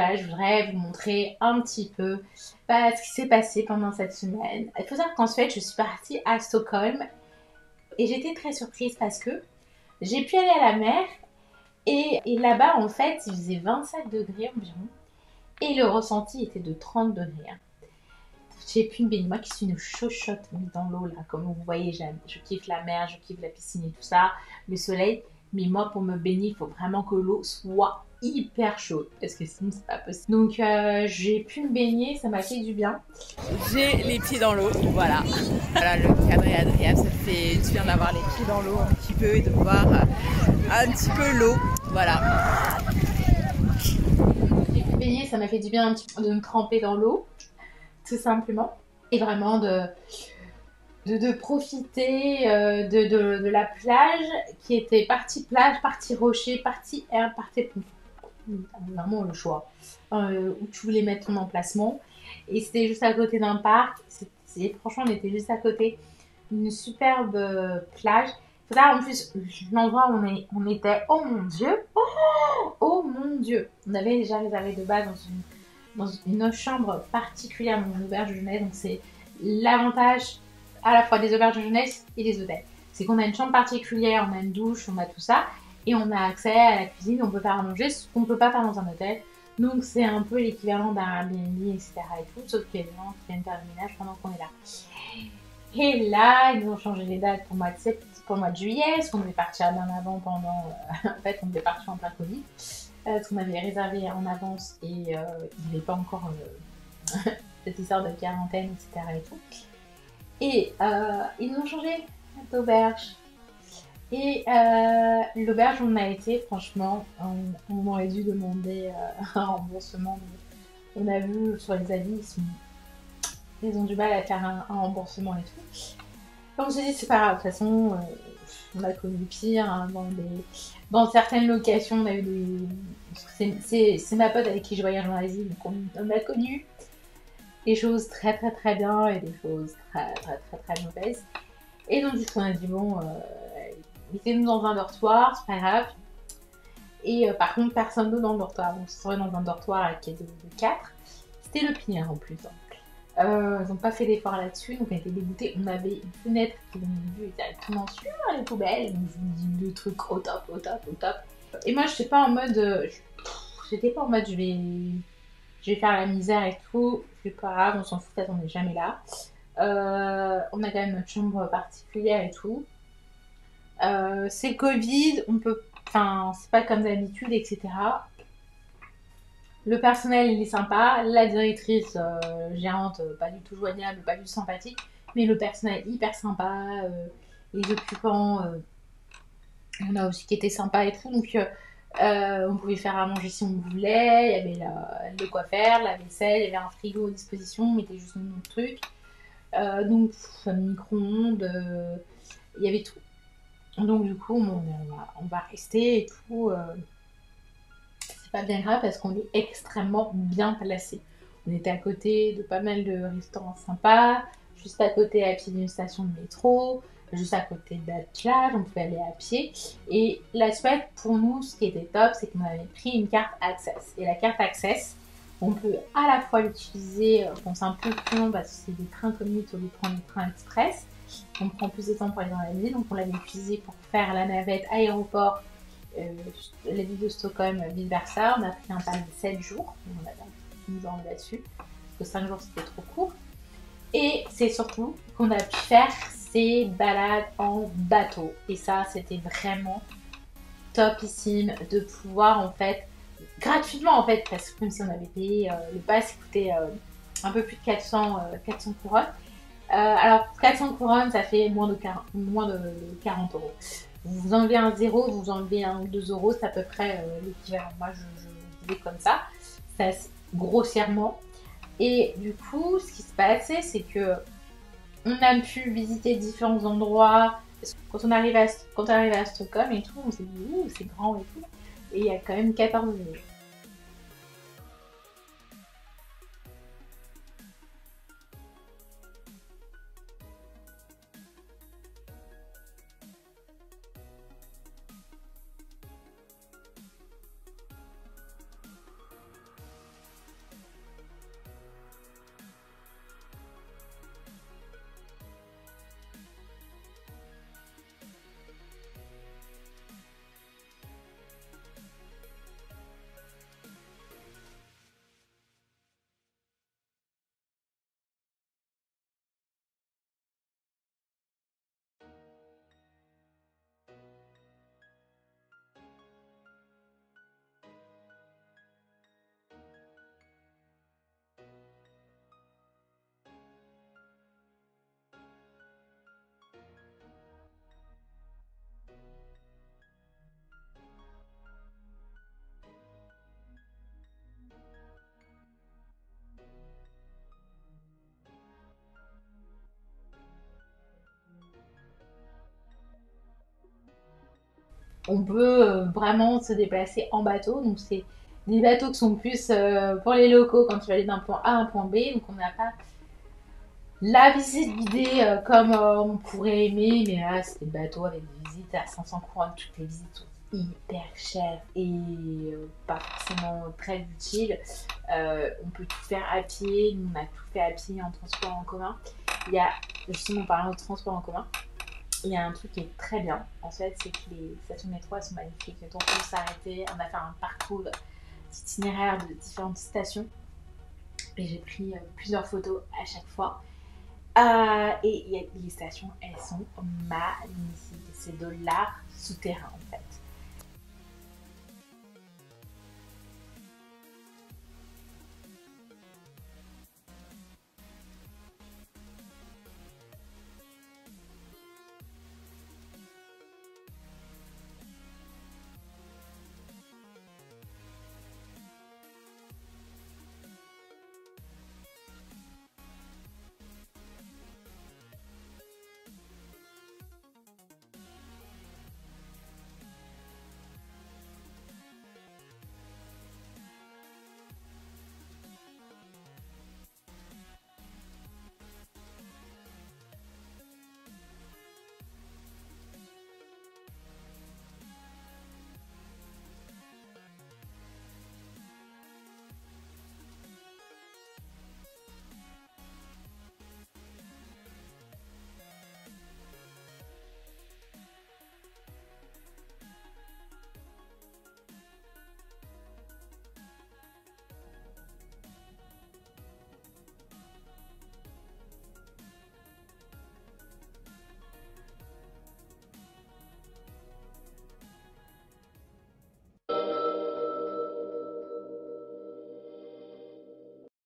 voilà, je voudrais vous montrer un petit peu ce qui s'est passé pendant cette semaine. Il faut savoir qu'en Suède, je suis partie à Stockholm et j'étais très surprise parce que j'ai pu aller à la mer et là-bas, en fait, il faisait 27 degrés environ et le ressenti était de 30 degrés. J'ai pu me baigner. Moi qui suis une chochotte dans l'eau, là, comme vous voyez, je kiffe la mer, je kiffe la piscine et tout ça, le soleil. Mais moi, pour me baigner, il faut vraiment que l'eau soit hyper chaude, parce que sinon, c'est pas possible. Donc, j'ai pu me baigner, ça m'a fait du bien. J'ai les pieds dans l'eau, voilà. Voilà, le cadre est agréable, ça fait du bien d'avoir les pieds dans l'eau un petit peu et de voir un petit peu l'eau, voilà. J'ai pu me baigner, ça m'a fait du bien un petit peu de me tremper dans l'eau, tout simplement. Et vraiment de profiter de la plage qui était partie plage, partie rocher, partie herbe, partie vraiment le choix où tu voulais mettre ton emplacement et c'était juste à côté d'un parc. Franchement on était juste à côté d'une superbe plage. Là en plus l'endroit où on était, oh mon dieu, oh mon dieu, on avait déjà réservé de base dans une chambre particulière dans une auberge de jeunesse. Donc c'est l'avantage à la fois des auberges de jeunesse et des hôtels, c'est qu'on a une chambre particulière, on a une douche, on a tout ça et on a accès à la cuisine, on peut faire à manger, ce qu'on ne peut pas faire dans un hôtel. Donc c'est un peu l'équivalent d'un Airbnb, etc. et tout, sauf qu'il y a des gens qui viennent faire le ménage pendant qu'on est là. Et là, ils nous ont changé les dates pour le mois de juillet, parce qu'on devait partir bien avant pendant... en fait, on devait partir en plein Covid, parce qu'on avait réservé en avance et il n'y avait pas encore cette histoire de quarantaine, etc. et tout. Et ils nous ont changé d'auberge. Et l'auberge où on a été, franchement, on aurait dû demander un remboursement. On a vu sur les avis, ils ont du mal à faire un remboursement et tout. Donc on s'est dit, c'est pas grave, de toute façon, on a connu pire. Hein, dans certaines locations, on a eu des. C'est ma pote avec qui je voyage en Asie, donc on a connu des choses très très très bien et des choses très très très très mauvaises. Et donc du coup, on a dit, bon. Mettez-nous dans un dortoir, c'est pas grave. Et par contre, personne d'autre dans le dortoir. Donc, c'est dans un dortoir qui est de 4. C'était le pire en plus. Ils n'ont pas fait d'effort là-dessus, donc on était dégoûtés. On avait une fenêtre qui donnait une vue directement sur les poubelles. Donc, je vous dis le truc au top, au top, au top. Et moi, j'étais pas en mode. J'étais pas en mode je vais faire la misère et tout. C'est pas grave, on s'en fout, on n'est jamais là. On a quand même notre chambre particulière et tout. C'est le Covid, enfin, c'est pas comme d'habitude, etc. Le personnel, il est sympa. La directrice gérante, pas du tout joignable, pas du tout sympathique. Mais le personnel, hyper sympa. Les occupants, il y en a aussi qui étaient sympas et tout. Donc, on pouvait faire à manger si on voulait. Il y avait de quoi faire, la vaisselle, il y avait un frigo à disposition. On mettait juste notre truc. Donc, un micro-ondes, il y avait tout. Donc du coup, on va rester et tout. C'est pas bien grave parce qu'on est extrêmement bien placé. On était à côté de pas mal de restaurants sympas, juste à côté à pied d'une station de métro, juste à côté de la plage, on pouvait aller à pied. Et la Suède, pour nous, ce qui était top, c'est qu'on avait pris une carte Access. Et la carte Access, on peut à la fois l'utiliser, bon c'est un peu plus long parce que c'est des trains commutés au lieu de prendre des trains express. On prend plus de temps pour aller dans la ville, donc on l'avait utilisé pour faire la navette aéroport, la ville de Stockholm, vice versa. On a pris un pass de 7 jours, on a mis en là-dessus, parce que 5 jours c'était trop court. Et c'est surtout qu'on a pu faire ces balades en bateau. Et ça, c'était vraiment topissime de pouvoir en fait, gratuitement en fait, parce que même si on avait payé le pass, il coûtait un peu plus de 400 couronnes. Alors, 400 couronnes, ça fait moins de 40 euros. Vous enlevez un zéro, vous enlevez 1 ou 2 euros, c'est à peu près l'équivalent. Moi, je vais comme ça, grossièrement. Et du coup, ce qui se passait, c'est que on a pu visiter différents endroits. Quand on arrive à Stockholm et tout, on s'est dit, ouh, c'est grand et tout. Et il y a quand même 14 euros. on peut vraiment se déplacer en bateau. Donc c'est des bateaux qui sont plus pour les locaux quand tu vas aller d'un point A à un point B. Donc on n'a pas la visite guidée comme on pourrait aimer, mais là c'est des bateaux avec des visites à 500 couronnes. Toutes les visites sont hyper chères et pas forcément très utiles. On peut tout faire à pied. Nous on a tout fait à pied en transport en commun. Il y a, justement, parlant de transport en commun, il y a un truc qui est très bien, en fait, c'est que les stations de métro, elles sont magnifiques. Donc, on peut s'arrêter, on a fait un parcours d'itinéraire de différentes stations. Et j'ai pris plusieurs photos à chaque fois. Et les stations, elles sont magnifiques. C'est de l'art souterrain, en fait.